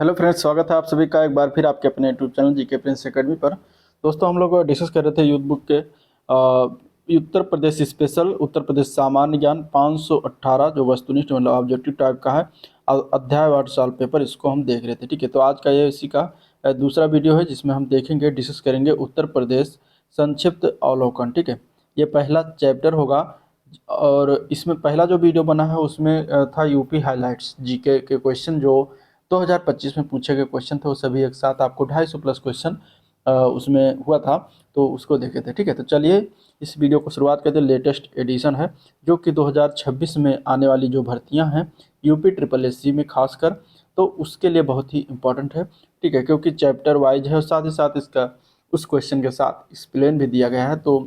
Hello friends, स्वागत है आप सभी का एक बार फिर आपके अपने YouTube channel GK Prince academy पर। दोस्तों, हम लोग डिस्कस कर रहे थे यूथ बुक के उत्तर प्रदेश स्पेशल उत्तर प्रदेश सामान्य ज्ञान 518 जो वस्तुनिष्ठ मतलब ऑब्जेक्टिव टाइप का है अध्यायवार सॉल्व पेपर, इसको हम देख रहे थे। ठीक है, तो आज का ये इसी का दूसरा वीडियो है जिसमें हम देखेंगे, डिस्कस करेंगे उत्तर प्रदेश संक्षिप्त अवलोकन। ठीक है, ये पहला चैप्टर होगा और इसमें पहला जो वीडियो बना है उसमें था यूपी हाइलाइट्स जीके के क्वेश्चन जो 2025 में पूछे गए क्वेश्चन थे, वो सभी एक साथ आपको 250 प्लस क्वेश्चन उसमें हुआ था, तो उसको देखे थे। ठीक है, तो चलिए इस वीडियो को शुरुआत करते हैं। लेटेस्ट एडिशन है जो कि 2026 में आने वाली जो भर्तियां हैं यूपी ट्रिपल एस सी में खासकर, तो उसके लिए बहुत ही इम्पोर्टेंट है। ठीक है, क्योंकि चैप्टर वाइज है और साथ ही साथ इसका उस क्वेश्चन के साथ एक्सप्लेन भी दिया गया है, तो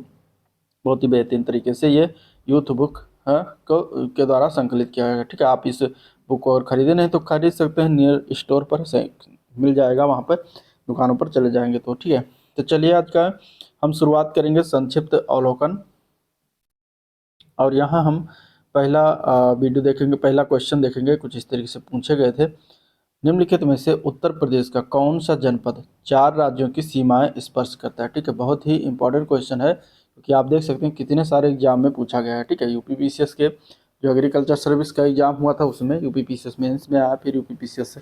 बहुत ही बेहतरीन तरीके से ये यूथ बुक के द्वारा संकलित किया गया है। ठीक है, आप इस बुक को और खरीदे नहीं तो खरीद सकते हैं, नियर स्टोर पर से मिल जाएगा, वहाँ पर दुकानों पर चले जाएंगे तो। ठीक है, तो चलिए आज का हम शुरुआत करेंगे संक्षिप्त अवलोकन। और यहाँ हम पहला वीडियो देखेंगे, पहला क्वेश्चन देखेंगे। कुछ इस तरीके से पूछे गए थे, निम्नलिखित में से उत्तर प्रदेश का कौन सा जनपद 4 राज्यों की सीमाएं स्पर्श करता है। ठीक है, बहुत ही इंपॉर्टेंट क्वेश्चन है क्योंकि आप देख सकते हैं कितने सारे एग्जाम में पूछा गया है। ठीक है, यूपी पीसीएस के जो एग्रीकल्चर सर्विस का एग्जाम हुआ था उसमें यूपी पीसीएस मेंस में आया, फिर यूपी पीसीएस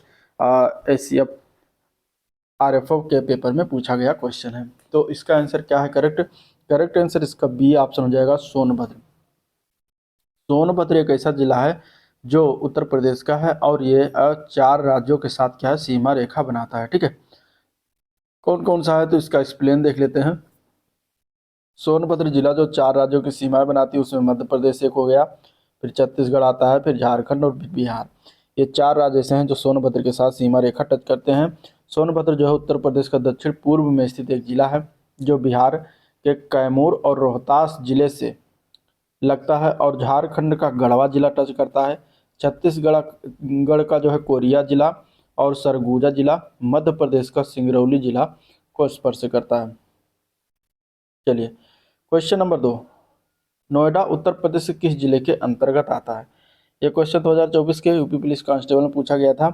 एसीएफ आरएफओ के पेपर में पूछा गया क्वेश्चन है। तो इसका आंसर क्या है? करेक्ट आंसर इसका बी ऑप्शन हो जाएगा, सोनभद्र। सोनभद्र एक ऐसा जिला है जो उत्तर प्रदेश का है और ये 4 राज्यों के साथ क्या है, सीमा रेखा बनाता है। ठीक है, कौन कौन सा है तो इसका एक्सप्लेन देख लेते हैं। सोनभद्र जिला जो 4 राज्यों की सीमाएं बनाती है उसमें मध्य प्रदेश एक हो गया, फिर छत्तीसगढ़ आता है, फिर झारखंड और फिर बिहार। ये 4 राज्य ऐसे हैं जो सोनभद्र के साथ सीमा रेखा टच करते हैं। सोनभद्र जो है उत्तर प्रदेश का दक्षिण पूर्व में स्थित एक जिला है जो बिहार के कैमूर और रोहतास जिले से लगता है और झारखंड का गढ़वा जिला टच करता है। छत्तीसगढ़ गढ़ का जो है कोरिया जिला और सरगुजा जिला मध्य प्रदेश का सिंगरौली जिला को स्पर्श करता है। चलिए क्वेश्चन नंबर 2, नोएडा उत्तर प्रदेश के किस जिले के अंतर्गत आता है? ये क्वेश्चन 2024 के यूपी पुलिस कांस्टेबल में पूछा गया था।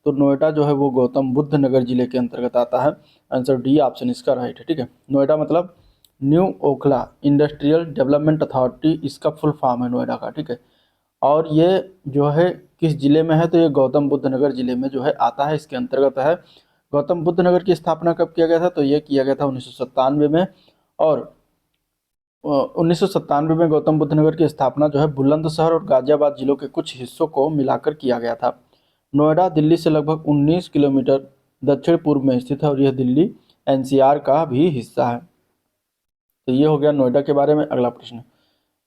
तो नोएडा जो है वो गौतम बुद्ध नगर जिले के अंतर्गत आता है। आंसर डी ऑप्शन इसका राइट है। ठीक है, नोएडा मतलब new Okhla industrial development authority, इसका फुल फॉर्म है नोएडा का। ठीक है, और ये जो है किस जिले में है? तो ये गौतम बुद्ध नगर जिले में जो है आता है, इसके अंतर्गत है। गौतम बुद्ध नगर की स्थापना कब किया गया था? तो ये किया गया था 1997 में। और 1997 में गौतम बुद्ध नगर की स्थापना जो है बुलंदशहर और गाजियाबाद जिलों के कुछ हिस्सों को मिलाकर किया गया था। नोएडा दिल्ली से लगभग 19 किलोमीटर दक्षिण पूर्व में स्थित है और यह दिल्ली एनसीआर का भी हिस्सा है। तो ये हो गया नोएडा के बारे में। अगला प्रश्न,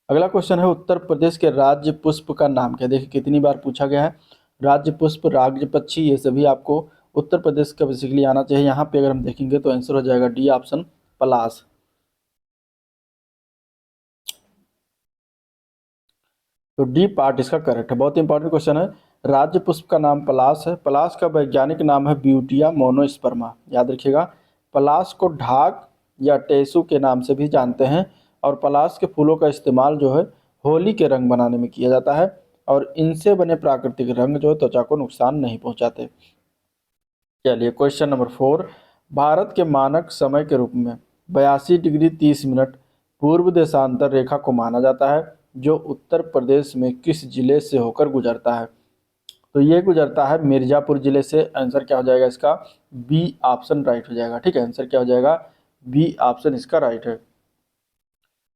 अगला क्वेश्चन है उत्तर प्रदेश के राज्य पुष्प का नाम क्या? देखिए कितनी बार पूछा गया है। राज्य पुष्प, राज्य पक्षी, ये सभी आपको उत्तर प्रदेश का बेसिकली आना चाहिए। यहाँ पे अगर हम देखेंगे तो आंसर हो जाएगा डी ऑप्शन, पलाश। तो डी पार्ट इसका करेक्ट है। बहुत इंपॉर्टेंट क्वेश्चन है। राज्य पुष्प का नाम पलाश है। पलाश का वैज्ञानिक नाम है ब्यूटिया मोनोस्पर्मा, याद रखिएगा। पलाश को ढाक या टेसू के नाम से भी जानते हैं और पलाश के फूलों का इस्तेमाल जो है होली के रंग बनाने में किया जाता है और इनसे बने प्राकृतिक रंग जो है त्वचा को नुकसान नहीं पहुंचाते। चलिए क्वेश्चन नंबर 4, भारत के मानक समय के रूप में 82 डिग्री 30 मिनट पूर्व देशांतर रेखा को माना जाता है जो उत्तर प्रदेश में किस जिले से होकर गुजरता है? तो ये गुजरता है मिर्जापुर जिले से। आंसर क्या हो जाएगा इसका? बी ऑप्शन राइट हो जाएगा। ठीक है, आंसर क्या हो जाएगा? बी ऑप्शन इसका राइट है।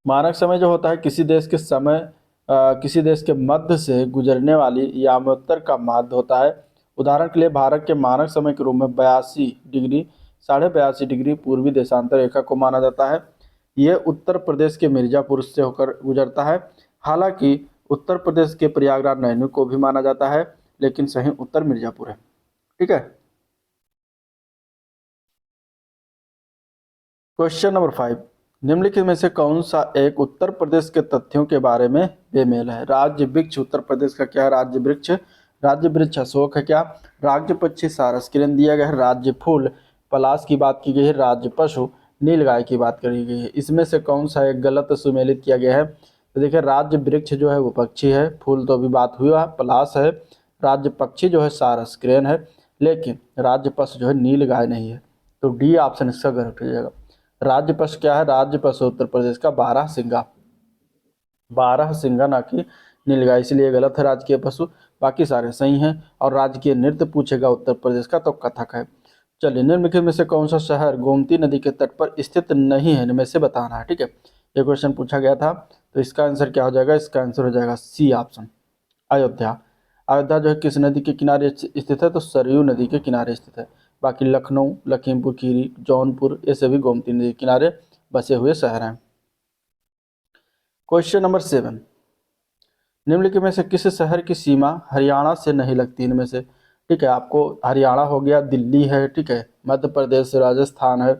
मानक समय जो होता है किसी देश के समय किसी देश के मध्य से गुजरने वाली यामोत्तर का माध्य होता है। उदाहरण के लिए भारत के मानक समय के रूप में 82 डिग्री 82.5 डिग्री पूर्वी देशांतर रेखा को माना जाता है। यह उत्तर प्रदेश के मिर्जापुर से होकर गुजरता है। हालांकि उत्तर प्रदेश के प्रयागराज नैनी को भी माना जाता है, लेकिन सही उत्तर मिर्जापुर है। ठीक है, क्वेश्चन नंबर 5, निम्नलिखित में से कौन सा एक उत्तर प्रदेश के तथ्यों के बारे में बेमेल है? राज्य वृक्ष उत्तर प्रदेश का क्या है? राज्य वृक्ष, राज्य वृक्ष अशोक है क्या? राज्य पक्षी सारस किरण दिया गया है। राज्य फूल पलाश की बात की गई है। राज्य पशु नीलगाय की बात करी गई है। इसमें से कौन सा एक गलत सुमेलित किया गया है? तो देखिए राज्य वृक्ष जो है वो पक्षी है, फूल तो अभी बात हुआ पलाश है, राज्य पक्षी जो है सारस क्रेन है, लेकिन राज्य पशु जो है नील गाय नहीं है। तो डी ऑप्शन इसका करेक्ट हो जाएगा। राज्य पशु क्या है? राज्य पशु उत्तर प्रदेश का बारहसिंगा, बारहसिंगा ना कि नीलगाय, इसलिए गलत है राजकीय पशु। बाकी सारे सही हैं। और राजकीय नृत्य पूछेगा उत्तर प्रदेश का तो कथक है। चलिए, निम्नलिखित में से कौन सा शहर गोमती नदी के तट पर स्थित नहीं है, इनमें से बताना है। ठीक है, ये क्वेश्चन पूछा गया था। तो इसका आंसर क्या हो जाएगा? इसका आंसर हो जाएगा सी ऑप्शन, अयोध्या। अयोध्या जो है किस नदी के किनारे स्थित है? तो सरयू नदी के किनारे स्थित है। बाकी लखनऊ, लखीमपुर खीरी, जौनपुर, ये सभी गोमती नदी के किनारे बसे हुए शहर हैं। क्वेश्चन नंबर 7, निम्नलिखित में से किस शहर की सीमा हरियाणा से नहीं लगती? इनमें से, ठीक है, आपको हरियाणा हो गया, दिल्ली है, ठीक है, मध्य प्रदेश, राजस्थान है,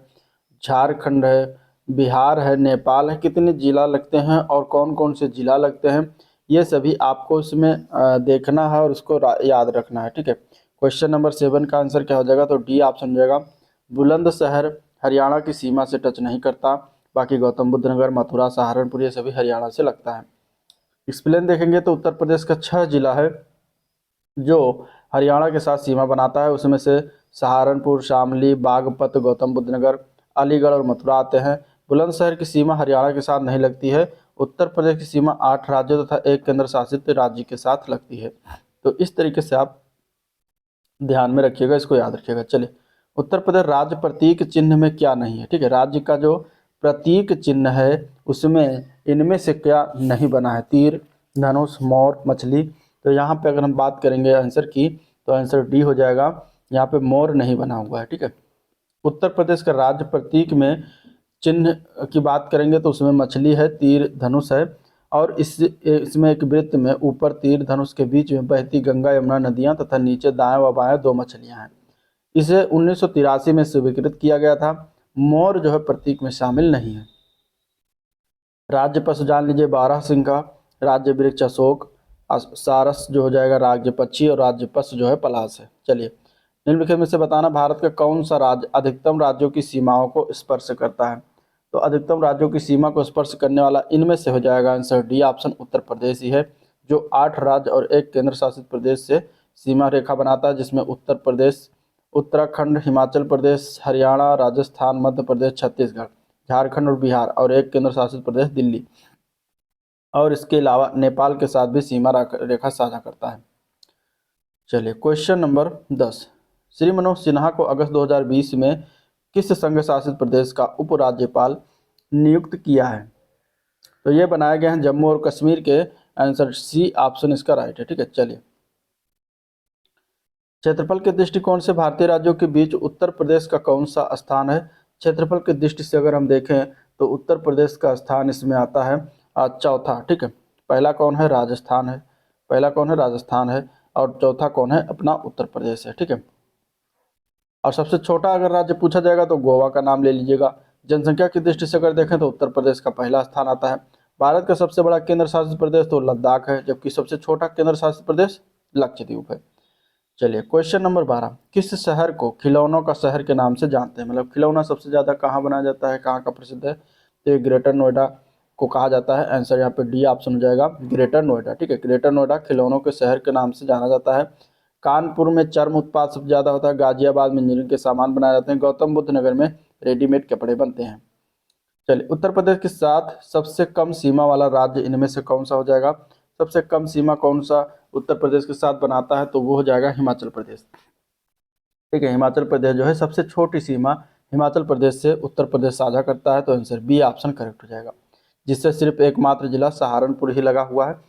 झारखंड है, बिहार है, नेपाल है। कितने जिला लगते हैं और कौन कौन से जिला लगते हैं, ये सभी आपको इसमें देखना है और उसको याद रखना है। ठीक है, क्वेश्चन नंबर 7 का आंसर क्या हो जाएगा? तो डी ऑप्शन हो जाएगा। बुलंदशहर हरियाणा की सीमा से टच नहीं करता। बाकी गौतम बुद्ध नगर, मथुरा, सहारनपुर, ये सभी हरियाणा से लगता है। एक्सप्लेन देखेंगे तो उत्तर प्रदेश का 6 जिला है जो हरियाणा के साथ सीमा बनाता है। उसमें से सहारनपुर, शामली, बागपत, गौतम बुद्ध नगर, अलीगढ़ और मथुरा आते हैं। बुलंदशहर की सीमा हरियाणा के साथ नहीं लगती है। उत्तर प्रदेश की सीमा 8 राज्यों तथा एक केंद्र शासित राज्य के साथ लगती है। तो इस तरीके से आप ध्यान में रखिएगा, इसको याद रखिएगा। चलिए, उत्तर प्रदेश राज्य प्रतीक चिन्ह में क्या नहीं है? ठीक है, राज्य का जो प्रतीक चिन्ह है उसमें इनमें से क्या नहीं बना है? तीर, धनुष, मोर, मछली। तो यहाँ पे अगर हम बात करेंगे आंसर की तो आंसर डी हो जाएगा। यहाँ पे मोर नहीं बना हुआ है। ठीक है, उत्तर प्रदेश का राज्य प्रतीक में चिन्ह की बात करेंगे तो उसमें मछली है, तीर, धनुष है। और इसमें एक वृत्त में ऊपर तीर धनुष के बीच में बहती गंगा यमुना नदियां तथा नीचे दाएं व बाएं 2 मछलियां हैं। इसे 1983 में स्वीकृत किया गया था। मोर जो है प्रतीक में शामिल नहीं है। राज्य पशु जान लीजिए बारहसिंगा, राज्य वृक्ष अशोक, सारस जो हो जाएगा राज्य पक्षी, और राज्य पशु जो है पलाश है। चलिए, निम्नलिखित में से बताना भारत का कौन सा राज्य अधिकतम राज्यों की सीमाओं को स्पर्श करता है? तो अधिकतम राज्यों की सीमा को स्पर्श करने वाला इनमें से हो जाएगा answer D option, Uttar Pradesh ही है, जो 8 राज्य और एक केंद्र शासित प्रदेश से सीमा रेखा बनाता है, जिसमें उत्तर प्रदेश, उत्तराखंड, हिमाचल प्रदेश, हरियाणा, राजस्थान, मध्य प्रदेश, छत्तीसगढ़, झारखंड और बिहार, और एक केंद्र शासित प्रदेश दिल्ली। और इसके अलावा नेपाल के साथ भी सीमा रेखा साझा करता है। चलिए, क्वेश्चन नंबर 10, श्री मनोज सिन्हा को अगस्त 2020 में किस संघ शासित प्रदेश का उपराज्यपाल नियुक्त किया है? तो ये बनाए गए हैं जम्मू और कश्मीर के। आंसर सी ऑप्शन इसका राइट है। ठीक है, चलिए, क्षेत्रफल के दृष्टिकोण से भारतीय राज्यों के बीच उत्तर प्रदेश का कौन सा स्थान है? क्षेत्रफल की दृष्टि से अगर हम देखें तो उत्तर प्रदेश का स्थान इसमें आता है चौथा। ठीक है, पहला कौन है? राजस्थान है, पहला कौन है? राजस्थान है, और चौथा कौन है? अपना उत्तर प्रदेश है। ठीक है, और सबसे छोटा अगर राज्य पूछा जाएगा तो गोवा का नाम ले लीजिएगा। जनसंख्या की दृष्टि से अगर देखें तो उत्तर प्रदेश का पहला स्थान आता है। भारत का सबसे बड़ा केंद्र शासित प्रदेश तो लद्दाख है, जबकि सबसे छोटा केंद्र शासित प्रदेश लक्षद्वीप है। चलिए, क्वेश्चन नंबर 12, किस शहर को खिलौनों का शहर के नाम से जानते हैं? मतलब खिलौना सबसे ज़्यादा कहाँ बनाया जाता है, कहाँ का प्रसिद्ध है? तो ये ग्रेटर नोएडा को कहा जाता है। आंसर यहाँ पे डी ऑप्शन हो जाएगा, ग्रेटर नोएडा। ठीक है, ग्रेटर नोएडा खिलौनों के शहर के नाम से जाना जाता है। कानपुर में चर्म उत्पाद सबसे ज़्यादा होता है। गाजियाबाद में इंजीनियरिंग के सामान बनाए जाते हैं। गौतम बुद्ध नगर में रेडीमेड कपड़े बनते हैं। चलिए, उत्तर प्रदेश के साथ सबसे कम सीमा वाला राज्य इनमें से कौन सा हो जाएगा? सबसे कम सीमा कौन सा उत्तर प्रदेश के साथ बनाता है? तो वो हो जाएगा हिमाचल प्रदेश। ठीक है, हिमाचल प्रदेश जो है सबसे छोटी सीमा हिमाचल प्रदेश से उत्तर प्रदेश साझा करता है। तो आंसर बी ऑप्शन करेक्ट हो जाएगा, जिससे सिर्फ एकमात्र जिला सहारनपुर ही लगा हुआ है।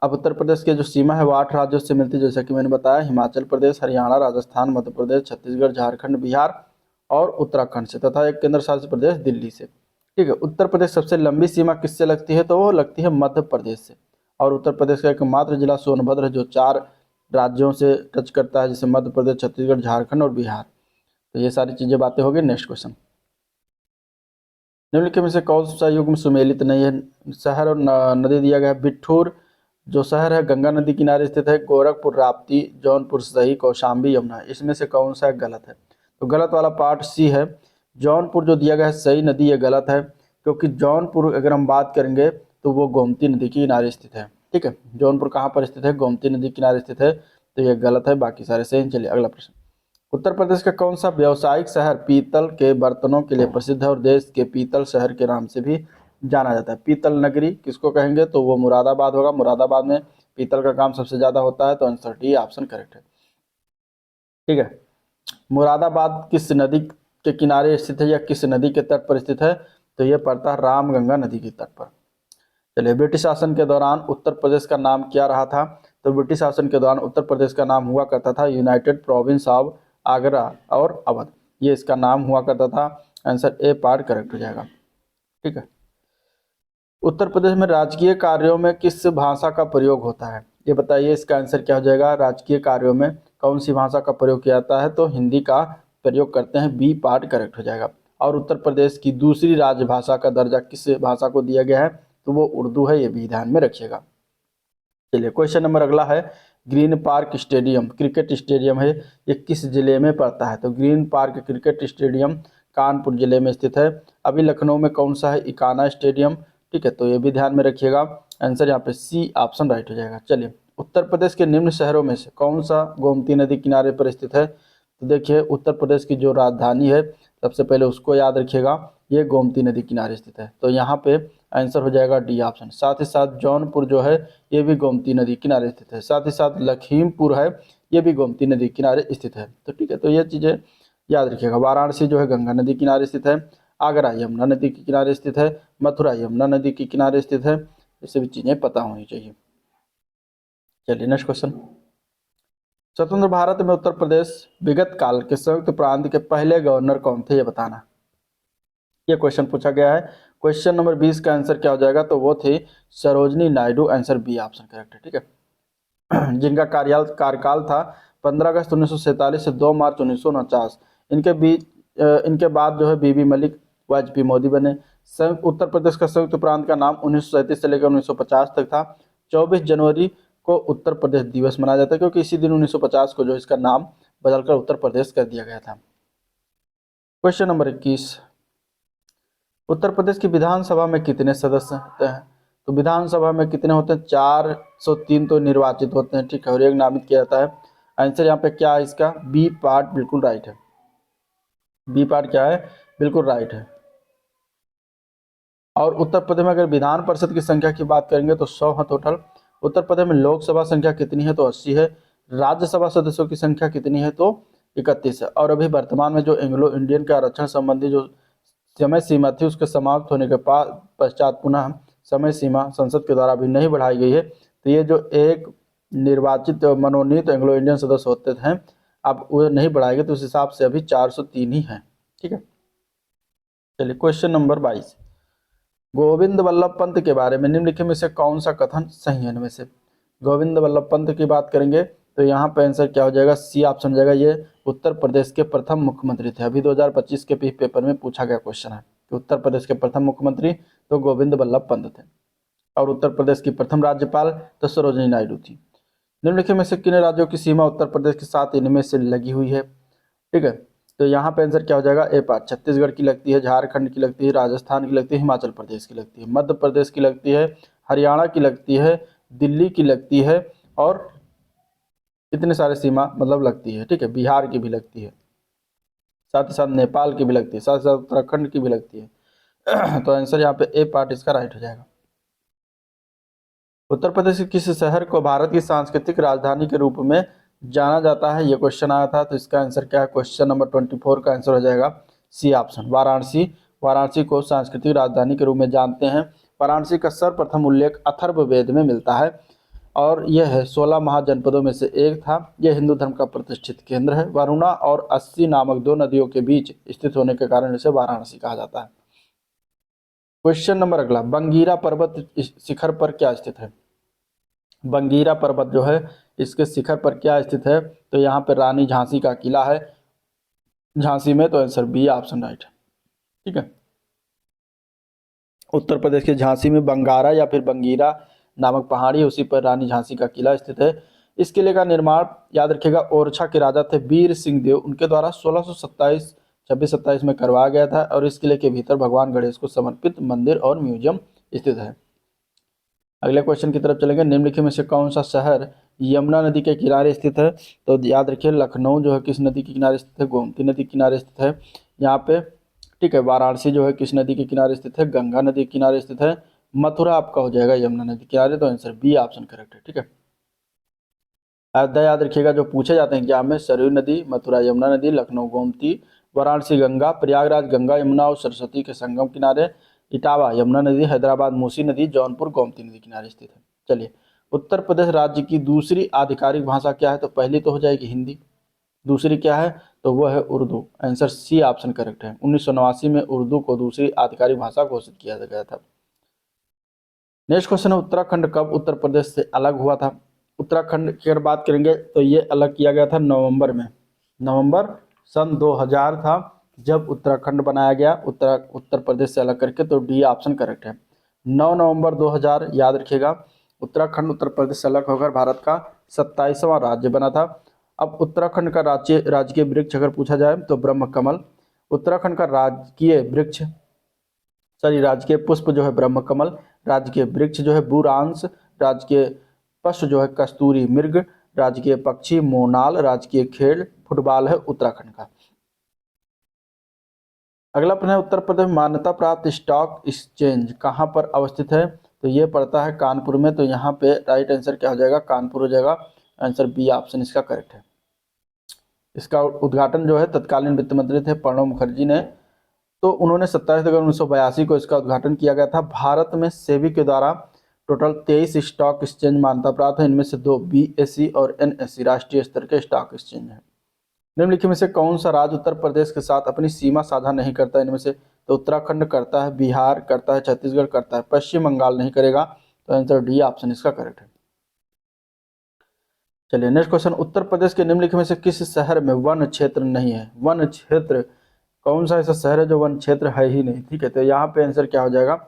अब उत्तर प्रदेश की जो सीमा है वो 8 राज्यों से मिलती है, जैसा कि मैंने बताया, हिमाचल प्रदेश, हरियाणा, राजस्थान, मध्य प्रदेश, छत्तीसगढ़, झारखंड, बिहार और उत्तराखंड से, तथा एक केंद्र शासित प्रदेश दिल्ली से। ठीक है, उत्तर प्रदेश सबसे लंबी सीमा किससे लगती है? तो वो लगती है मध्य प्रदेश से। और उत्तर प्रदेश का एकमात्र जिला सोनभद्र है जो 4 राज्यों से टच करता है, जैसे मध्य प्रदेश, छत्तीसगढ़, झारखंड और बिहार। तो ये सारी चीज़ें बातें हो गई। नेक्स्ट क्वेश्चन, निम्नलिखित में से कौन सा युग्म सुमेलित नहीं है? शहर और नदी दिया गया है। बिठूर जो शहर है गंगा नदी किनारे स्थित है। गोरखपुर राप्ती, जौनपुर सही, कौशाम्बी यमुना, इसमें से कौन सा गलत है? तो गलत वाला पार्ट सी है। जौनपुर जो दिया गया है सही नदी, ये गलत है, क्योंकि जौनपुर अगर हम बात करेंगे तो वो गोमती नदी के किनारे स्थित है। ठीक है, जौनपुर कहाँ पर स्थित है? गोमती नदी किनारे स्थित है, तो ये गलत है। बाकी सारे सही। चलिए, अगला प्रश्न, उत्तर प्रदेश का कौन सा व्यावसायिक शहर पीतल के बर्तनों के लिए प्रसिद्ध है और देश के पीतल शहर के नाम से भी जाना जाता है? पीतल नगरी किसको कहेंगे, तो वो मुरादाबाद होगा। मुरादाबाद में पीतल का काम सबसे ज्यादा होता है, तो आंसर डी ऑप्शन करेक्ट है। ठीक है, मुरादाबाद किस नदी के किनारे स्थित है या किस नदी के तट पर स्थित है, तो ये पड़ता है रामगंगा नदी के तट पर। चलिए, ब्रिटिश शासन के दौरान उत्तर प्रदेश का नाम क्या रहा था, तो ब्रिटिश शासन के दौरान उत्तर प्रदेश का नाम हुआ करता था यूनाइटेड प्रोविंस ऑफ आगरा और अवध, ये इसका नाम हुआ करता था। आंसर ए पार्ट करेक्ट हो जाएगा। ठीक है, उत्तर प्रदेश में राजकीय कार्यों में किस भाषा का प्रयोग होता है, ये बताइए। इसका आंसर क्या हो जाएगा, राजकीय कार्यों में कौन सी भाषा का प्रयोग किया जाता है, तो हिंदी का प्रयोग करते हैं, बी पार्ट करेक्ट हो जाएगा। और उत्तर प्रदेश की दूसरी राजभाषा का दर्जा किस भाषा को दिया गया है, तो वो उर्दू है, ये भी ध्यान में रखिएगा। चलिए, क्वेश्चन नंबर अगला है, green park stadium cricket stadium है, ये किस जिले में पड़ता है, तो green park cricket stadium Kanpur जिले में स्थित है। अभी लखनऊ में कौन सा है, इकाना स्टेडियम। ठीक है, तो ये भी ध्यान में रखिएगा। आंसर यहाँ पे सी ऑप्शन राइट हो जाएगा। चलिए, उत्तर प्रदेश के निम्न शहरों में से कौन सा गोमती नदी किनारे पर स्थित है, तो देखिए उत्तर प्रदेश की जो राजधानी है सबसे पहले उसको याद रखिएगा, ये गोमती नदी किनारे स्थित है, तो यहाँ पे आंसर हो जाएगा डी ऑप्शन। साथ ही साथ जौनपुर जो है ये भी गोमती नदी किनारे स्थित है, साथ ही साथ लखीमपुर है ये भी गोमती नदी किनारे स्थित है। तो ठीक है, तो ये चीज़ें याद रखिएगा। वाराणसी जो है गंगा नदी किनारे स्थित है, आगरा यमुना नदी के किनारे स्थित है, मथुरा यमुना नदी के किनारे स्थित है, ये सभी चीज़ें पता होनी चाहिए। चलिए, नेक्स्ट क्वेश्चन, स्वतंत्र भारत में उत्तर प्रदेश विगत काल के संयुक्त प्रांत के पहले गवर्नर कौन थे, ये बताना। ये क्वेश्चन पूछा गया है। क्वेश्चन नंबर 20 का आंसर क्या हो जाएगा, तो वो थे Sarojini Naidu, answer B option correct है। ठीक है, जिनका कार्यकाल था 15 अगस्त 1947 से 2 मार्च 1949। इनके बीच इनके बाद जो है बीबी मलिक वाजपेयी मोदी बने। संयुक्त उत्तर प्रदेश का संयुक्त प्रांत का नाम 1937 से लेकर 1950 तक था। 24 जनवरी को उत्तर प्रदेश दिवस मनाया जाता है, क्योंकि इसी दिन 1950 को जो इसका नाम बदलकर उत्तर प्रदेश कर दिया गया था। क्वेश्चन नंबर 21, उत्तर प्रदेश की विधानसभा में कितने सदस्य होते हैं, तो विधानसभा में कितने होते हैं, 403 तो निर्वाचित होते हैं। ठीक है, और एक नामित किया जाता है। आंसर यहाँ पे क्या है इसका, बी पार्ट बिल्कुल राइट है। बी पार्ट क्या है, बिल्कुल राइट है। और उत्तर प्रदेश में अगर विधान परिषद की संख्या की बात करेंगे तो 100 है टोटल। उत्तर प्रदेश में लोकसभा संख्या कितनी है, तो 80 है। राज्यसभा सदस्यों की संख्या कितनी है, तो 31 है। और अभी वर्तमान में जो एंग्लो इंडियन के आरक्षण संबंधी जो समय सीमा थी उसके समाप्त होने के पश्चात पुनः समय सीमा संसद के द्वारा अभी नहीं बढ़ाई गई है। तो ये जो एक निर्वाचित मनोनीत एंग्लो इंडियन सदस्य होते थे, अब वो नहीं बढ़ाएंगे, तो उस हिसाब से अभी 403 ही है। ठीक है, चलिए क्वेश्चन नंबर 22, गोविंद वल्लभ पंत के बारे में निम्नलिखित में से कौन सा कथन सही है इनमें से। गोविंद वल्लभ पंत की बात करेंगे तो यहाँ पे आंसर क्या हो जाएगा, सी ऑप्शन हो जाएगा। ये उत्तर प्रदेश के प्रथम मुख्यमंत्री थे। अभी 2025 के पेपर में पूछा गया क्वेश्चन है कि उत्तर प्रदेश के प्रथम मुख्यमंत्री तो गोविंद वल्लभ पंत थे। और उत्तर प्रदेश की प्रथम राज्यपाल तो सरोजनी नायडू थी। निम्नलिखित में से किन राज्यों की सीमा उत्तर प्रदेश के साथ इनमें से लगी हुई है। ठीक है, तो यहाँ पे आंसर क्या हो जाएगा, ए पार्ट। छत्तीसगढ़ की लगती है, झारखंड की लगती है, राजस्थान की लगती है, हिमाचल प्रदेश की लगती है, मध्य प्रदेश की लगती है, हरियाणा की लगती है, दिल्ली की लगती है, और इतने सारे सीमा मतलब लगती है। ठीक है, बिहार की भी लगती है, साथ ही साथ नेपाल की भी लगती है, साथ ही साथ उत्तराखंड की भी लगती है। तो आंसर यहाँ पे ए पार्ट इसका राइट हो जाएगा। उत्तर प्रदेश के किस शहर को भारत की सांस्कृतिक राजधानी के रूप में जाना जाता है, ये क्वेश्चन आया था। तो इसका आंसर क्या है, क्वेश्चन नंबर 24 का आंसर हो जाएगा सी ऑप्शन, वाराणसी। वाराणसी को सांस्कृतिक राजधानी के रूप में जानते हैं। वाराणसी का सर्वप्रथम उल्लेख अथर्ववेद में मिलता है और यह है 16 महाजनपदों में से एक था। यह हिंदू धर्म का प्रतिष्ठित केंद्र है। वरुणा और अस्सी नामक दो नदियों के बीच स्थित होने के कारण इसे वाराणसी कहा जाता है। क्वेश्चन नंबर अगला, बंगीरा पर्वत शिखर पर क्या स्थित है। बंगीरा पर्वत जो है इसके शिखर पर क्या स्थित है, तो यहाँ पर रानी झांसी का किला है झांसी में, तो आंसर बी ऑप्शन राइट है। ठीक है, उत्तर प्रदेश के झांसी में बंगारा या फिर बंगीरा नामक पहाड़ी, उसी पर रानी झांसी का किला स्थित है। इस किले का निर्माण याद रखिएगा ओरछा के राजा थे वीर सिंह देव, उनके द्वारा 1627 26-27 में करवाया गया था। और इस किले के भीतर भगवान गणेश को समर्पित मंदिर और म्यूजियम स्थित है। अगले क्वेश्चन की तरफ चलेंगे। निम्नलिखित में से कौन सा शहर यमुना नदी के किनारे स्थित है। तो याद रखिए लखनऊ जो है किस नदी के किनारे स्थित है, गोमती नदी के किनारे स्थित है यहाँ पे, ठीक है। वाराणसी जो है किस नदी के किनारे स्थित है, गंगा नदी के किनारे स्थित है। मथुरा आपका हो जाएगा यमुना नदी के किनारे, तो आंसर बी ऑप्शन करेक्ट है, ठीक है। अयोध्या याद रखिएगा जो पूछे जाते हैं एग्जाम में, सरयू नदी, मथुरा यमुना नदी, लखनऊ गोमती, वाराणसी गंगा, प्रयागराज गंगा यमुना और सरस्वती के संगम किनारे, इटावा यमुना नदी, हैदराबाद मूसी नदी, जौनपुर गोमती नदी किनारे स्थित है। चलिए, उत्तर प्रदेश राज्य की दूसरी आधिकारिक भाषा क्या है, तो पहली तो हो जाएगी हिंदी, दूसरी क्या है, तो वह है Urdu. Answer C option correct है। 1989 में उर्दू को दूसरी आधिकारिक भाषा घोषित किया गया था। नेक्स्ट क्वेश्चन है, उत्तराखंड कब उत्तर प्रदेश से अलग हुआ था। उत्तराखंड की अगर बात करेंगे तो ये अलग किया गया था नवंबर में, नवंबर सन 2000 था जब उत्तराखंड बनाया गया उत्तर प्रदेश से अलग करके, तो डी ऑप्शन करेक्ट है। 9 नवंबर 2000 याद रखिएगा, उत्तराखंड उत्तर प्रदेश से अलग होकर भारत का 27वां राज्य बना था। अब उत्तराखंड का राजकीय वृक्ष अगर पूछा जाए तो ब्रह्म कमल। उत्तराखंड का राजकीय पुष्प जो है ब्रह्म कमल, राजकीय वृक्ष जो है बुरांश, राजकीय पशु जो है कस्तूरी मृग, राजकीय पक्षी मोनाल, राजकीय खेल फुटबॉल है उत्तराखंड का। अगला प्रश्न है, उत्तर प्रदेश में मान्यता प्राप्त स्टॉक एक्सचेंज कहाँ पर अवस्थित है, तो ये पड़ता है कानपुर में। तो यहाँ पे राइट आंसर क्या हो जाएगा, कानपुर हो जाएगा। आंसर बी ऑप्शन इसका करेक्ट है। इसका उद्घाटन जो है तत्कालीन वित्त मंत्री थे प्रणब मुखर्जी ने, तो उन्होंने 27 अगस्त 1982 को इसका उद्घाटन किया गया था। भारत में सेबी के द्वारा टोटल 23 स्टॉक एक्सचेंज मान्यता प्राप्त है, इनमें से 2 बीएसई और एनएसई राष्ट्रीय स्तर के स्टॉक एक्सचेंज हैं। निम्नलिखित में से कौन सा राज्य उत्तर प्रदेश के साथ अपनी सीमा साझा नहीं करता, इनमें से, तो उत्तराखंड करता है, बिहार करता है, छत्तीसगढ़ करता है, पश्चिम बंगाल नहीं करेगा। तो आंसर डी ऑप्शन इसका करेक्ट है। चलिए नेक्स्ट क्वेश्चन, उत्तर प्रदेश के निम्नलिखित में से किस शहर में वन क्षेत्र नहीं है। वन क्षेत्र, कौन सा ऐसा शहर है जो वन क्षेत्र है ही नहीं, ठीक है। तो यहाँ पे आंसर क्या हो जाएगा,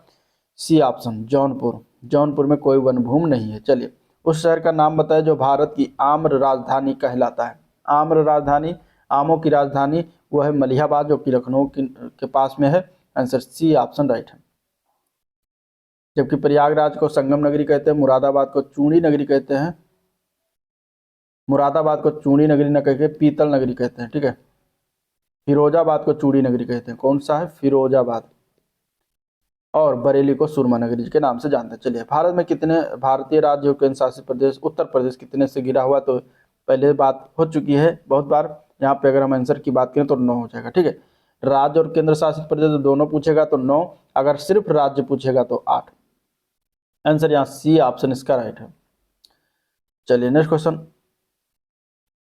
सी ऑप्शन जौनपुर। जौनपुर में कोई वन भूमि नहीं है। चलिए, उस शहर का नाम बताएं जो भारत की आम्र राजधानी कहलाता है। आम्र राजधानी, आमों की राजधानी, वो है मलिहाबाद जो कि लखनऊ के पास में है। आंसर सी ऑप्शन राइट है। जबकि प्रयागराज को संगम नगरी कहते हैं, मुरादाबाद को चूड़ी नगरी कहते हैं, मुरादाबाद को चूड़ी नगरी न कहकर पीतल नगरी कहते हैं, ठीक है। फिरोजाबाद को चूड़ी नगरी कहते हैं, कौन सा है, फिरोजाबाद। और बरेली को सुरमा नगरी के नाम से जानते हैं। चलिए, भारत में कितने भारतीय राज्य और केंद्र शासित प्रदेश, उत्तर प्रदेश कितने से घिरा हुआ, तो पहले बात हो चुकी है बहुत बार। यहाँ पे अगर हम आंसर की बात करें तो 9 हो जाएगा, ठीक है। राज्य और केंद्र शासित प्रदेश दोनों पूछेगा तो 9, अगर सिर्फ राज्य पूछेगा तो 8। आंसर यहाँ सी ऑप्शन इसका राइट है। चलिए नेक्स्ट क्वेश्चन,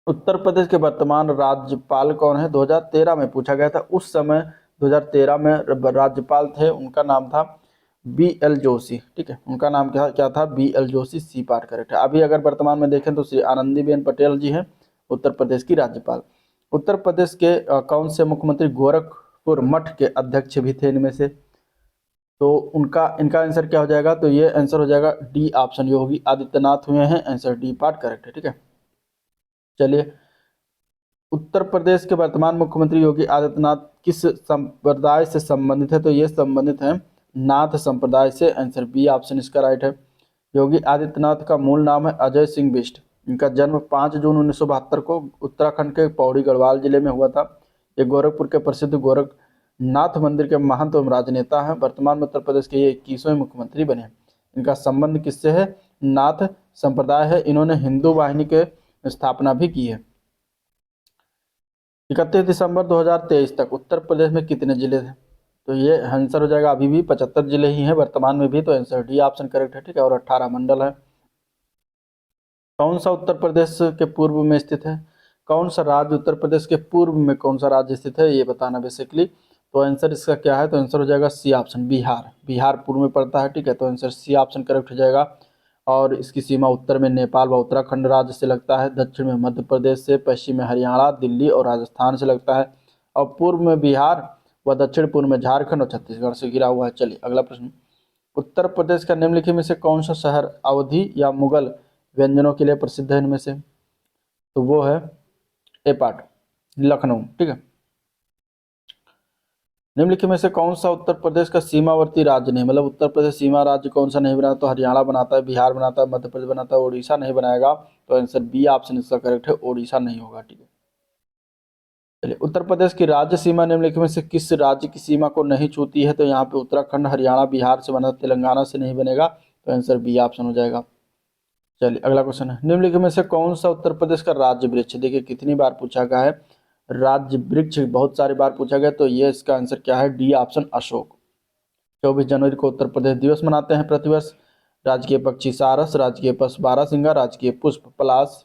उत्तर प्रदेश के वर्तमान राज्यपाल कौन है, 2013 में पूछा गया था। उस समय 2013 में राज्यपाल थे, उनका नाम था BL जोशी, ठीक है। उनका नाम क्या था, BL Joshi. C part correct है। अभी अगर वर्तमान में देखें तो श्री आनंदीबेन पटेल जी हैं उत्तर प्रदेश की राज्यपाल। उत्तर प्रदेश के कौन से मुख्यमंत्री गोरखपुर मठ के अध्यक्ष भी थे इनमें से, तो इनका आंसर क्या हो जाएगा, तो ये आंसर हो जाएगा डी ऑप्शन, योगी आदित्यनाथ हुए हैं। आंसर डी पार्ट करेक्ट है, ठीक है। चलिए, उत्तर प्रदेश के वर्तमान मुख्यमंत्री योगी आदित्यनाथ किस संप्रदाय से संबंधित है, तो ये संबंधित है नाथ संप्रदाय से। आंसर बी ऑप्शन इसका राइट है। योगी आदित्यनाथ का मूल नाम है अजय सिंह बिष्ट। इनका जन्म 5 जून 1972 को उत्तराखंड के पौड़ी गढ़वाल जिले में हुआ था। ये गोरखपुर के प्रसिद्ध गोरखनाथ मंदिर के महंत एवं राजनेता हैं। वर्तमान में उत्तर प्रदेश के ये 21वें मुख्यमंत्री बने। इनका संबंध किससे है, नाथ संप्रदाय है। इन्होंने हिंदू वाहिनी के स्थापना भी की है। 31 दिसंबर 2023 तक उत्तर प्रदेश में कितने जिले थे, तो ये आंसर हो जाएगा अभी भी 75 जिले ही हैं वर्तमान में भी। तो आंसर डी ऑप्शन करेक्ट है, ठीक है। और 18 मंडल है। कौन सा उत्तर प्रदेश के पूर्व में स्थित है, कौन सा राज्य उत्तर प्रदेश के पूर्व में कौन सा राज्य स्थित है, ये बताना बेसिकली। तो आंसर इसका क्या है, तो आंसर हो जाएगा सी ऑप्शन बिहार। बिहार पूर्व में पड़ता है, ठीक है। तो आंसर सी ऑप्शन करेक्ट हो जाएगा। और इसकी सीमा उत्तर में नेपाल व उत्तराखंड राज्य से लगता है, दक्षिण में मध्य प्रदेश से, पश्चिम में हरियाणा, दिल्ली और राजस्थान से लगता है, और पूर्व में बिहार व दक्षिण पूर्व में झारखंड और छत्तीसगढ़ से घिरा हुआ है। चलिए अगला प्रश्न, उत्तर प्रदेश का निम्नलिखित में से कौन सा शहर अवधी या मुगल व्यंजनों के लिए प्रसिद्ध है इनमें से, तो वो है ए पार्ट लखनऊ, ठीक है। निम्नलिखित में से कौन सा उत्तर प्रदेश का सीमावर्ती राज्य नहीं, मतलब उत्तर प्रदेश सीमा राज्य कौन सा नहीं बना, तो हरियाणा बनाता है, बिहार बनाता है, मध्य प्रदेश बनाता है, उड़ीसा नहीं बनाएगा, तो आंसर बी ऑप्शन इसका करेक्ट है, उड़ीसा नहीं होगा। ठीक है, चलिए उत्तर प्रदेश की राज्य सीमा निम्नलिखित में से किस राज्य की सीमा को नहीं छूती है, तो यहाँ पे उत्तराखंड, हरियाणा, बिहार से बना, तेलंगाना से नहीं बनेगा, तो आंसर बी ऑप्शन हो जाएगा। चलिए अगला क्वेश्चन है, निम्नलिखित में से कौन सा उत्तर प्रदेश का राज्य वृक्ष, देखिए कितनी बार पूछा गया है, राज्य वृक्ष बहुत सारी बार पूछा गया, तो ये इसका आंसर क्या है, डी ऑप्शन अशोक। 24 जनवरी को उत्तर प्रदेश दिवस मनाते हैं प्रतिवर्ष। राजकीय पक्षी सारस, राजकीय पशु बारहसिंगा, राजकीय पुष्प पलाश,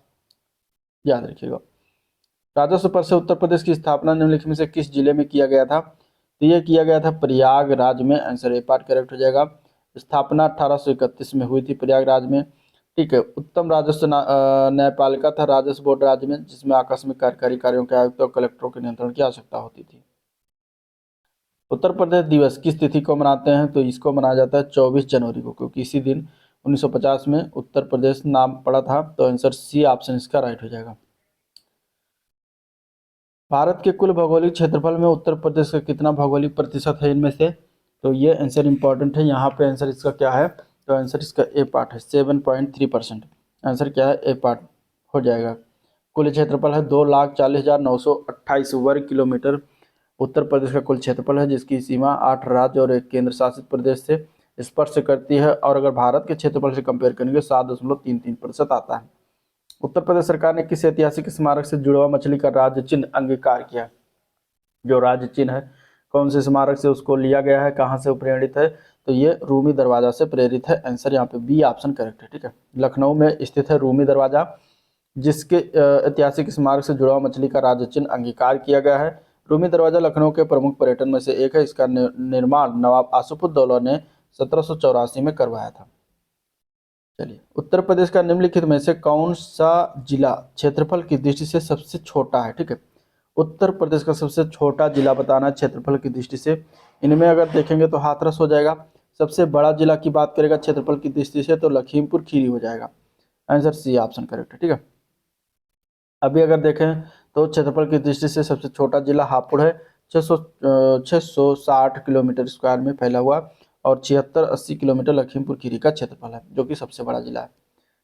याद रखिएगा। राजस्व परिषद उत्तर प्रदेश की स्थापना निम्नलिखित में से किस जिले में किया गया था, तो ये किया गया था प्रयागराज में, आंसर ए पार्ट करेक्ट हो जाएगा। स्थापना 1831 में हुई थी प्रयागराज में। ठीक है, उत्तम राजस्व न्यायपालिका था राजस्व बोर्ड राज्य में, जिसमें आकस्मिक कार्यकारी कार्यों के आयुक्त और कलेक्टरों के नियंत्रण की आवश्यकता होती थी। उत्तर प्रदेश दिवस किस तिथि को मनाते हैं, तो इसको मनाया जाता है 24 जनवरी को, क्योंकि इसी दिन 1950 में उत्तर प्रदेश नाम पड़ा था, तो आंसर सी ऑप्शन इसका राइट हो जाएगा। भारत के कुल भौगोलिक क्षेत्रफल में उत्तर प्रदेश का कितना भौगोलिक प्रतिशत है इनमें से, तो ये आंसर इंपॉर्टेंट है, यहाँ पे आंसर इसका क्या है, तो आंसर इसका ए पार्ट है, 7.3%। आंसर क्या है, ए पार्ट हो जाएगा। कुल क्षेत्रफल है 2,40,928 वर्ग किलोमीटर। उत्तर प्रदेश का कुल क्षेत्रफल है, जिसकी सीमा 8 राज्य और एक केंद्र शासित प्रदेश से स्पर्श करती है, और अगर भारत के क्षेत्रफल से कंपेयर करेंगे 7.33% आता है। उत्तर प्रदेश सरकार ने किस ऐतिहासिक स्मारक से जुड़वा मछली का राज्य चिन्ह अंगीकार किया, जो राज्य चिन्ह है कौन से स्मारक से उसको लिया गया है, कहाँ से प्रेरित है, तो ये रूमी दरवाजा से प्रेरित है, आंसर यहाँ पे बी ऑप्शन करेक्ट है। ठीक है, लखनऊ में स्थित है रूमी दरवाजा, जिसके ऐतिहासिक स्मारक से जुड़ा मछली का राज्य चिन्ह अंगीकार किया गया है। रूमी दरवाजा लखनऊ के प्रमुख पर्यटन में से एक है। इसका निर्माण नवाब आसिफउद्दौला ने 1784 में करवाया था। चलिए, उत्तर प्रदेश का निम्नलिखित में से कौन सा जिला क्षेत्रफल की दृष्टि से सबसे छोटा है। ठीक है, उत्तर प्रदेश का सबसे छोटा जिला बताना है क्षेत्रफल की दृष्टि से। इनमें अगर देखेंगे तो हाथरस हो जाएगा। सबसे बड़ा जिला की बात करेगा क्षेत्रफल की दृष्टि से, तो लखीमपुर खीरी हो जाएगा, आंसर सी ऑप्शन करेक्ट है। ठीक है, अभी अगर देखें तो क्षेत्रफल की दृष्टि से सबसे छोटा जिला हापुड़ है, 660 किलोमीटर स्क्वायर में फैला हुआ, और 76-80 किलोमीटर लखीमपुर खीरी का क्षेत्रफल है, जो कि सबसे बड़ा जिला है।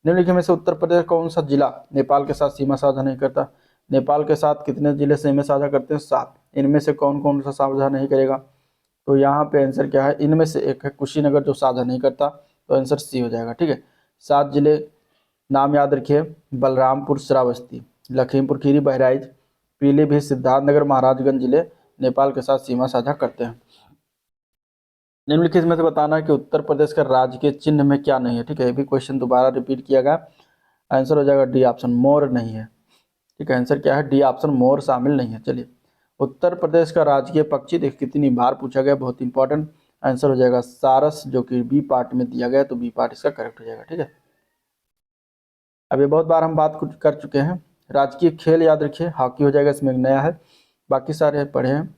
निम्नलिखित में से उत्तर प्रदेश कौन सा जिला नेपाल के साथ सीमा साझा नहीं करता। नेपाल के साथ कितने जिले सीमा साझा करते हैं, 7। इनमें से कौन कौन सा साझा नहीं करेगा, तो यहाँ पे आंसर क्या है, इनमें से एक है कुशीनगर जो साझा नहीं करता, तो आंसर सी हो जाएगा। ठीक है, 7 जिले नाम याद रखिए, बलरामपुर, श्रावस्ती, लखीमपुर खीरी, बहराइच, पीलीभीत, सिद्धार्थनगर, महाराजगंज जिले नेपाल के साथ सीमा साझा करते हैं। निम्नलिखित में से बताना है कि उत्तर प्रदेश का राजकीय चिन्ह में क्या नहीं है। ठीक है, ये भी क्वेश्चन दोबारा रिपीट किया गया, आंसर हो जाएगा डी ऑप्शन, मोर नहीं है। ठीक है, आंसर क्या है, डी ऑप्शन, मोर शामिल नहीं है। चलिए, उत्तर प्रदेश का राजकीय पक्षी, देख कितनी बार पूछा गया, बहुत इंपॉर्टेंट, आंसर हो जाएगा सारस, जो कि बी पार्ट में दिया गया, तो बी पार्ट इसका करेक्ट हो जाएगा। ठीक है, अभी बहुत बार हम बात कर चुके हैं। राजकीय खेल याद रखिए, हॉकी हो जाएगा, इसमें नया है, बाकी सारे पढ़े हैं।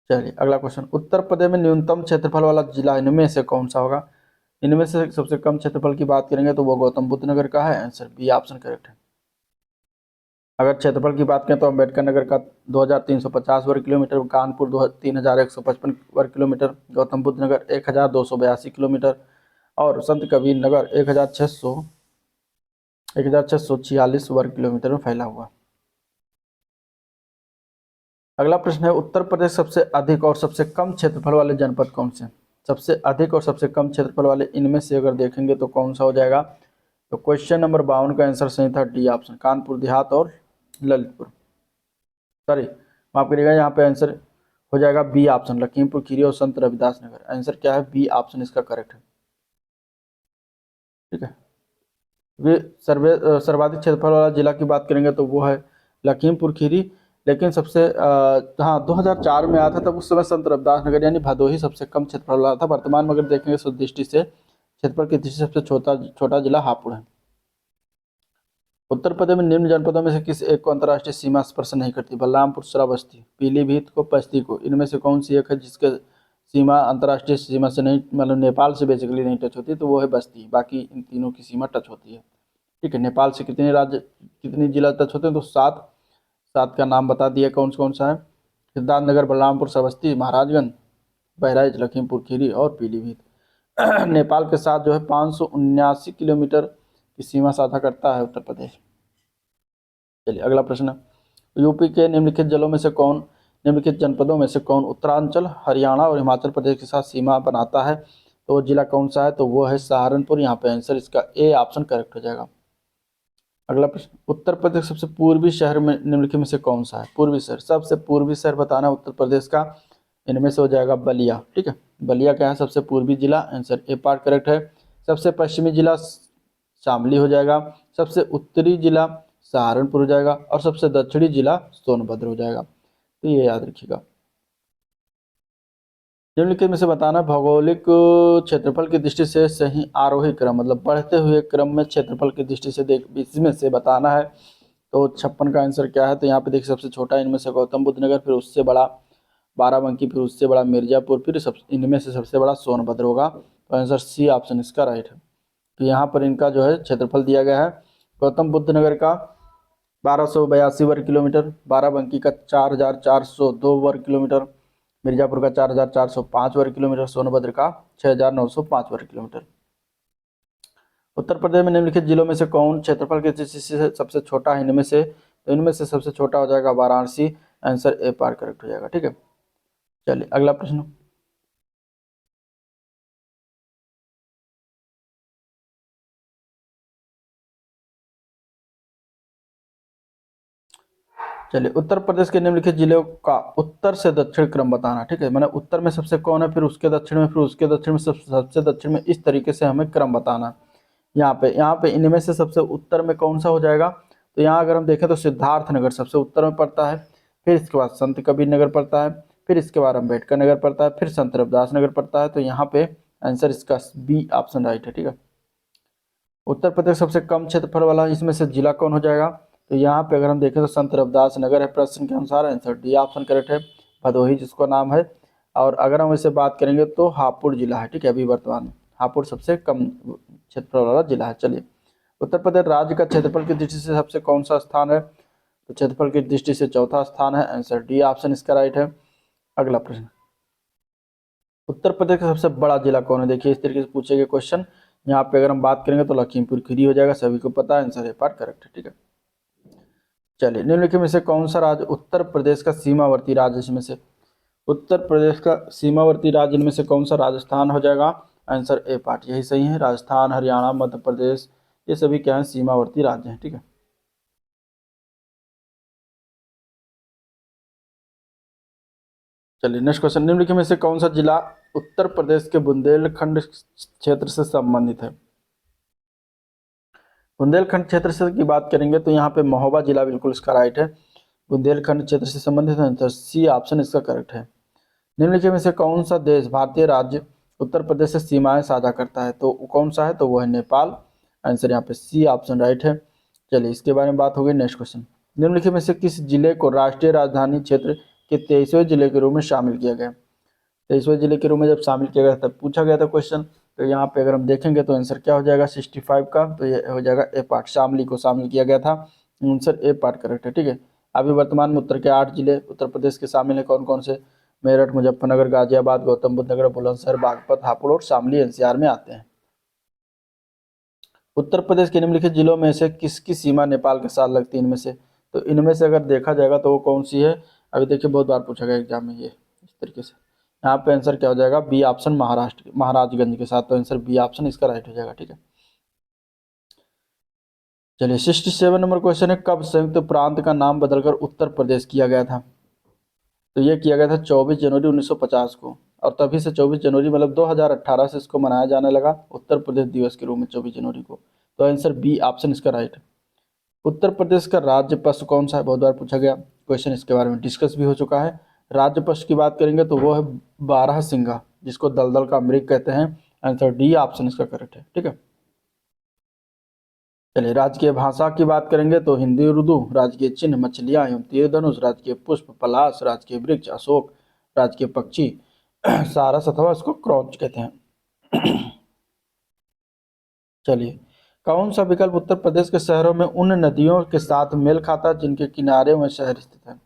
चलिए अगला क्वेश्चन, उत्तर प्रदेश में न्यूनतम क्षेत्रफल वाला जिला इनमें से कौन सा होगा। इनमें से सबसे कम क्षेत्रफल की बात करेंगे तो वो गौतम बुद्ध नगर का है, आंसर बी ऑप्शन करेक्ट है। अगर क्षेत्रफल की बात करें तो अम्बेडकर नगर का 2350 वर्ग किलोमीटर, कानपुर 3155 वर्ग किलोमीटर, गौतम बुद्ध नगर 1282 किलोमीटर, और संत कबीर नगर 1646 वर्ग किलोमीटर में फैला हुआ। अगला प्रश्न है, उत्तर प्रदेश सबसे अधिक और सबसे कम क्षेत्रफल वाले जनपद कौन से। सबसे अधिक और सबसे कम क्षेत्रफल वाले इनमें से अगर देखेंगे तो कौन सा हो जाएगा, तो क्वेश्चन नंबर 52 का आंसर सही था, डी ऑप्शन, कानपुर देहात और ललितपुर, सॉरी माफ करिएगा, यहाँ पे आंसर हो जाएगा बी ऑप्शन, लखीमपुर खीरी और संत रविदास नगर, आंसर क्या है, बी ऑप्शन इसका करेक्ट है। ठीक है, वे सर्वाधिक क्षेत्रफल वाला जिला की बात करेंगे तो वो है लखीमपुर खीरी, लेकिन सबसे हाँ 2004 में आया था, तब उस समय संत रविदास नगर यानी भदोही सबसे कम क्षेत्रफल वाला था। वर्तमान में अगर देखेंगे तो दृष्टि से क्षेत्रफल की दृष्टि से सबसे छोटा जिला हापुड़ है। उत्तर प्रदेश में निम्न जनपदों में से किस एक को अंतर्राष्ट्रीय सीमा स्पर्श नहीं करती, बलरामपुर, श्रावस्ती, पीलीभीत को पश्ती को, इनमें से कौन सी एक है जिसके सीमा अंतर्राष्ट्रीय सीमा से नहीं, मतलब नेपाल से बेसिकली नहीं टच होती, तो वो है बस्ती, बाकी इन तीनों की सीमा टच होती है। ठीक है, नेपाल से कितने राज्य कितनी जिला टच होते हैं, तो 7 का नाम बता दिया कौन सा है, सिद्धार्थनगर, बलरामपुर, श्रावस्ती, महाराजगंज, बहराइच, लखीमपुर खीरी और पीलीभीत। नेपाल के साथ जो है 579 किलोमीटर की सीमा साझा करता है उत्तर प्रदेश। चलिए अगला प्रश्न, यूपी के निम्नलिखित जिलों में से कौन निम्नलिखित जनपदों में से कौन उत्तरांचल, हरियाणा और हिमाचल प्रदेश के साथ सीमा बनाता है? तो वो जिला कौन सा है? तो वो है सहारनपुर। यहाँ पे आंसर इसका ए ऑप्शन करेक्ट हो जाएगा। अगला प्रश्न, उत्तर प्रदेश सबसे पूर्वी शहर में निम्नलिखित में से कौन सा है? पूर्वी शहर, सबसे पूर्वी शहर बताना उत्तर प्रदेश का, इनमें से हो जाएगा बलिया। ठीक है, बलिया क्या है? सबसे पूर्वी जिला, आंसर ए पार्ट करेक्ट है। सबसे पश्चिमी जिला शामली हो जाएगा, सबसे उत्तरी जिला सहारनपुर हो जाएगा और सबसे दक्षिणी जिला सोनभद्र हो जाएगा। तो ये याद रखिएगा। निम्नलिखित में से बताना भौगोलिक क्षेत्रफल की दृष्टि से सही आरोही क्रम, मतलब बढ़ते हुए क्रम में क्षेत्रफल की दृष्टि से देख इसमें से बताना है। तो 56 का आंसर क्या है? तो यहाँ पे देखिए सबसे छोटा इनमें से गौतम बुद्ध नगर, फिर उससे बड़ा बाराबंकी, फिर उससे बड़ा मिर्जापुर, फिर इनमें से सबसे बड़ा सोनभद्र होगा। तो आंसर सी ऑप्शन इसका राइट है। तो यहाँ पर इनका जो है क्षेत्रफल दिया गया है, गौतम बुद्ध नगर का 1282 वर्ग किलोमीटर, बाराबंकी का 4402 वर्ग किलोमीटर, मिर्जापुर का 4405 वर्ग किलोमीटर, सोनभद्र का 6905 वर्ग किलोमीटर। उत्तर प्रदेश में निम्नलिखित जिलों में से कौन क्षेत्रफल की दृष्टि से सबसे छोटा है? इनमें से, तो इनमें से सबसे छोटा हो जाएगा Varanasi, answer A part correct हो जाएगा। ठीक है, चलिए अगला प्रश्न, चलिए उत्तर प्रदेश के निम्नलिखित जिलों का उत्तर से दक्षिण क्रम बताना। ठीक है, मैंने उत्तर में सबसे कौन है, फिर उसके दक्षिण में, फिर उसके दक्षिण में, सबसे दक्षिण में, इस तरीके से हमें क्रम बताना। यहाँ पे इनमें से सबसे उत्तर में कौन सा हो जाएगा? तो यहाँ अगर हम देखें तो सिद्धार्थ नगर सबसे उत्तर में पड़ता है, फिर इसके बाद संत कबीर नगर पड़ता है, फिर इसके बाद अम्बेडकर नगर पड़ता है, फिर संत रविदास नगर पड़ता है। तो यहाँ पे आंसर इसका बी ऑप्शन राइट है। ठीक है, उत्तर प्रदेश सबसे कम क्षेत्रफल वाला इसमें से जिला कौन हो जाएगा? तो यहाँ पे अगर हम देखें तो संत रविदास नगर है प्रश्न के अनुसार, आंसर डी ऑप्शन करेक्ट है, भदोही जिसका नाम है। और अगर हम इसे बात करेंगे तो हापुड़ जिला है। ठीक है, अभी वर्तमान में हापुड़ सबसे कम क्षेत्रफल वाला जिला है। चलिए, उत्तर प्रदेश राज्य का क्षेत्रफल की दृष्टि से सबसे कौन सा स्थान है? तो क्षेत्रफल की दृष्टि से चौथा स्थान है, आंसर डी ऑप्शन इसका राइट है। अगला प्रश्न, उत्तर प्रदेश का सबसे बड़ा जिला कौन है? देखिए इस तरीके से पूछे गए क्वेश्चन, यहाँ पे अगर हम बात करेंगे तो लखीमपुर खीरी हो जाएगा, सभी को पता है, आंसर ए पार्ट करेक्ट है। ठीक है, चलिए निम्नलिखित में से कौन सा राज्य उत्तर प्रदेश का सीमावर्ती राज्य, इसमें से उत्तर प्रदेश का सीमावर्ती राज्य इनमें से कौन सा? राजस्थान हो जाएगा, आंसर ए पार्ट यही सही है। राजस्थान, हरियाणा, मध्य प्रदेश, ये सभी क्या है? सीमावर्ती राज्य हैं। ठीक है, चलिए नेक्स्ट क्वेश्चन, निम्नलिखित में से कौन सा जिला उत्तर प्रदेश के बुंदेलखंड क्षेत्र से संबंधित है? बुंदेलखंड क्षेत्र से की बात करेंगे तो यहाँ पे महोबा जिला बिल्कुल इसका राइट है, बुंदेलखंड क्षेत्र से संबंधित है, तो सी ऑप्शन इसका करेक्ट है। निम्नलिखित में से कौन सा देश भारतीय राज्य उत्तर प्रदेश से सीमाएं साझा करता है? तो कौन सा है? तो वो है नेपाल, आंसर यहाँ पे सी ऑप्शन राइट है। चलिए इसके बारे में बात हो गई। नेक्स्ट क्वेश्चन, निम्नलिखित में से किस जिले को राष्ट्रीय राजधानी क्षेत्र के 23वें जिले के रूप में शामिल किया गया? 23वें जिले के रूप में जब शामिल किया गया तब पूछा गया था क्वेश्चन। तो यहाँ पे अगर हम देखेंगे तो आंसर क्या हो जाएगा 65 का, तो ये हो जाएगा ए पार्ट, शामली को शामिल किया गया था, आंसर ए पार्ट करेक्ट है। ठीक है, अभी वर्तमान में उत्तर के 8 जिले उत्तर प्रदेश के शामिल है, कौन कौन से? मेरठ, मुजफ्फरनगर, गाजियाबाद, गौतम बुद्ध नगर, बुलंदशहर, बागपत, हापुड़ और शामली एनसीआर में आते हैं। उत्तर प्रदेश के निम्नलिखित जिलों में से किसकी सीमा नेपाल के साथ लगती है? इनमें से, तो इनमें से अगर देखा जाएगा तो वो कौन सी है? अभी देखिए बहुत बार पूछा गया एग्जाम में ये इस तरीके से। यहाँ पे आंसर क्या हो जाएगा? बी ऑप्शन, महाराष्ट्र महाराजगंज के साथ, तो आंसर बी ऑप्शन इसका राइट हो जाएगा। ठीक है, चलिए 67 नंबर क्वेश्चन है, कब संयुक्त प्रांत का नाम बदलकर उत्तर प्रदेश किया गया था? तो ये किया गया था 24 जनवरी 1950 को, और तभी से 24 जनवरी मतलब 2018 से इसको मनाया जाने लगा उत्तर प्रदेश दिवस के रूप में 24 जनवरी को। तो आंसर बी ऑप्शन इसका राइट है। उत्तर प्रदेश का राज्य पशु कौन सा है? बहुत बार पूछा गया क्वेश्चन, इसके बारे में डिस्कस भी हो चुका है। राज्य पशु की बात करेंगे तो वो है बारहसिंगा, जिसको दलदल का मृग कहते हैं, आंसर डी ऑप्शन इसका करेक्ट है। ठीक है, चलिए राजकीय भाषा की बात करेंगे तो हिंदी, उर्दू, राजकीय चिन्ह मछलियां एवं तीर धनुष, राजकीय पुष्प पलाश, राजकीय वृक्ष अशोक, राजकीय पक्षी सारस अथवा इसको क्रॉच कहते हैं। चलिए, कौन सा विकल्प उत्तर प्रदेश के शहरों में उन नदियों के साथ मेल खाता है जिनके किनारे में शहर स्थित है?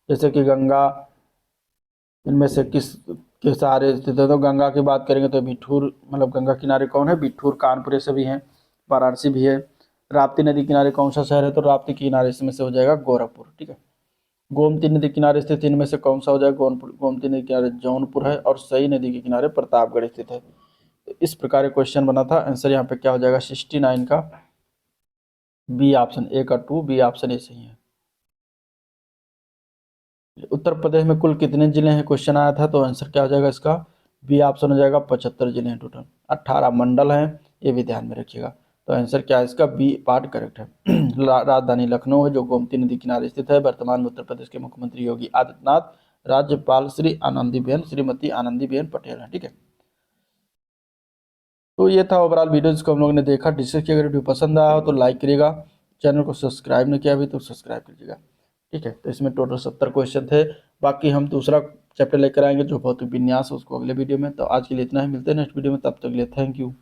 जैसे कि गंगा, इनमें से किस के सहारे स्थित है? तो गंगा की बात करेंगे तो बिठूर, मतलब गंगा किनारे कौन है? बिठूर कानपुर ये सभी हैं, वाराणसी भी है। राप्ती नदी किनारे कौन सा शहर है? तो राप्ती किनारे इसमें से हो जाएगा गोरखपुर, ठीक है। गोमती नदी किनारे स्थित इनमें से कौन सा हो जाएगा? गोमती नदी किनारे जौनपुर है, और सई नदी के किनारे प्रतापगढ़ स्थित है। तो इस प्रकार क्वेश्चन बना था। आंसर यहाँ पे क्या हो जाएगा? 69 का बी ऑप्शन, ए का 2, बी ऑप्शन ए सही है। उत्तर प्रदेश में कुल कितने जिले हैं? क्वेश्चन आया था, तो आंसर क्या हो जाएगा इसका? बी ऑप्शन हो जाएगा, 75 जिले हैं टोटल। 18 मंडल हैं, ये भी ध्यान में रखिएगा। तो आंसर क्या है इसका? बी पार्ट करेक्ट है। राजधानी लखनऊ है, जो गोमती नदी किनारे स्थित है। वर्तमान में उत्तर प्रदेश के मुख्यमंत्री योगी आदित्यनाथ, राज्यपाल श्रीमती आनंदीबेन पटेल है, ठीक है। तो ये था ओवरऑल वीडियो जिसको हम लोगों ने देखा, डिस्कस किया। अगर वीडियो पसंद आया हो तो लाइक करिएगा, चैनल को सब्सक्राइब नहीं किया अभी तो सब्सक्राइब कीजिएगा, ठीक है। तो इसमें टोटल 70 क्वेश्चन थे। बाकी हम दूसरा चैप्टर लेकर आएंगे जो भौतिक विन्यास, उसको अगले वीडियो में। तो आज के लिए इतना ही, मिलते हैं नेक्स्ट वीडियो में, तब तक के लिए थैंक यू।